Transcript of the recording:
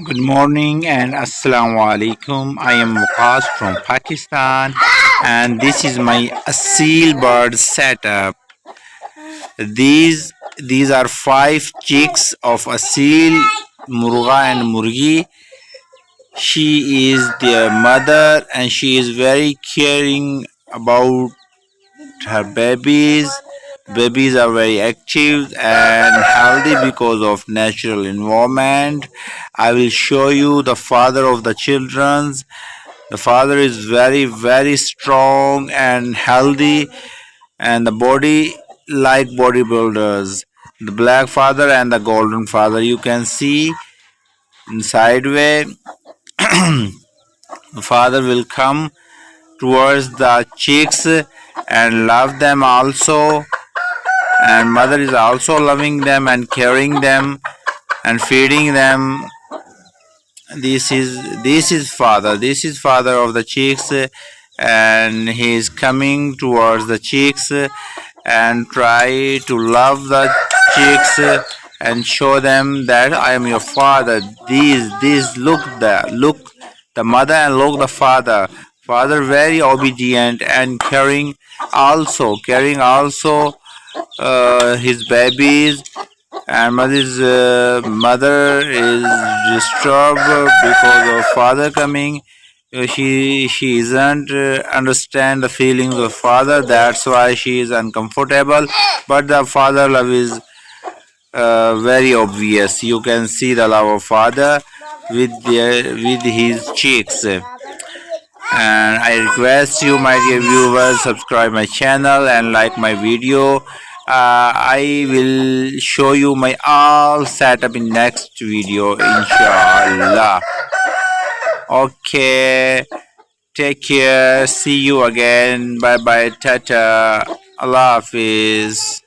Good morning and Assalamu alaikum. I am Waqas from Pakistan and this is my Aseel Bird setup. These are five chicks of Aseel murga and murgi. She is their mother and she is very caring about her babies. Babies are very active and healthy because of natural environment. I will show you the father of the children's. The father is very strong and healthy and the body like bodybuilders. The black father and the golden father. You can see in sideway the father will come towards the chicks and love them also, and mother is also loving them and caring them and feeding them. This is father of the chicks, and he is coming towards the chicks and try to love the chicks and show them that I am your father. These look the mother and look the father. Father very obedient and caring also his babies, and mother is disturbed because of father coming. She isn't understand the feelings of father. That's why she is uncomfortable. But the father love is very obvious. You can see the love of father with his cheeks. And I request you, my dear viewers, subscribe my channel and like my video. I will show you my all setup in next video, inshallah. Okay, take care. See you again. Bye bye. Tata. Allah Hafiz.